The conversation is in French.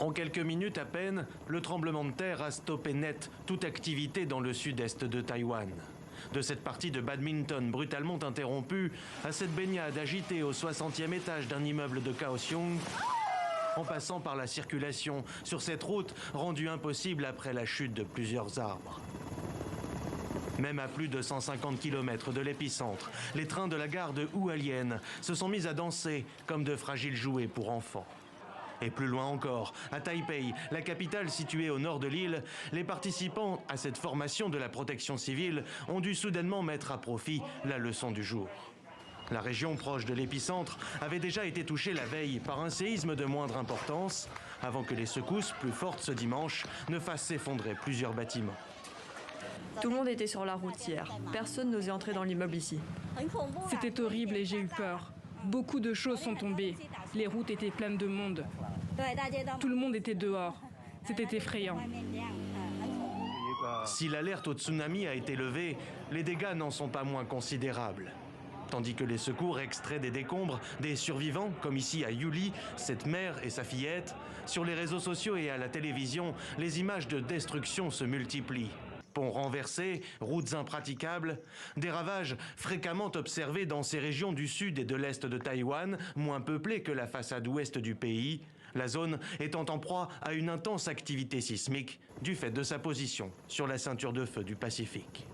En quelques minutes à peine, le tremblement de terre a stoppé net toute activité dans le sud-est de Taïwan. De cette partie de badminton brutalement interrompue à cette baignade agitée au 60e étage d'un immeuble de Kaohsiung, en passant par la circulation sur cette route rendue impossible après la chute de plusieurs arbres. Même à plus de 150 km de l'épicentre, les trains de la gare de Hualien se sont mis à danser comme de fragiles jouets pour enfants. Et plus loin encore, à Taipei, la capitale située au nord de l'île, les participants à cette formation de la protection civile ont dû soudainement mettre à profit la leçon du jour. La région proche de l'épicentre avait déjà été touchée la veille par un séisme de moindre importance, avant que les secousses plus fortes ce dimanche ne fassent s'effondrer plusieurs bâtiments. Tout le monde était sur la route hier. Personne n'osait entrer dans l'immeuble ici. C'était horrible et j'ai eu peur. Beaucoup de choses sont tombées. Les routes étaient pleines de monde. Tout le monde était dehors. C'était effrayant. Si l'alerte au tsunami a été levée, les dégâts n'en sont pas moins considérables. Tandis que les secours extraient des décombres des survivants, comme ici à Yuli, cette mère et sa fillette, sur les réseaux sociaux et à la télévision, les images de destruction se multiplient. Ponts renversés, routes impraticables, des ravages fréquemment observés dans ces régions du sud et de l'est de Taïwan, moins peuplées que la façade ouest du pays, la zone étant en proie à une intense activité sismique du fait de sa position sur la ceinture de feu du Pacifique.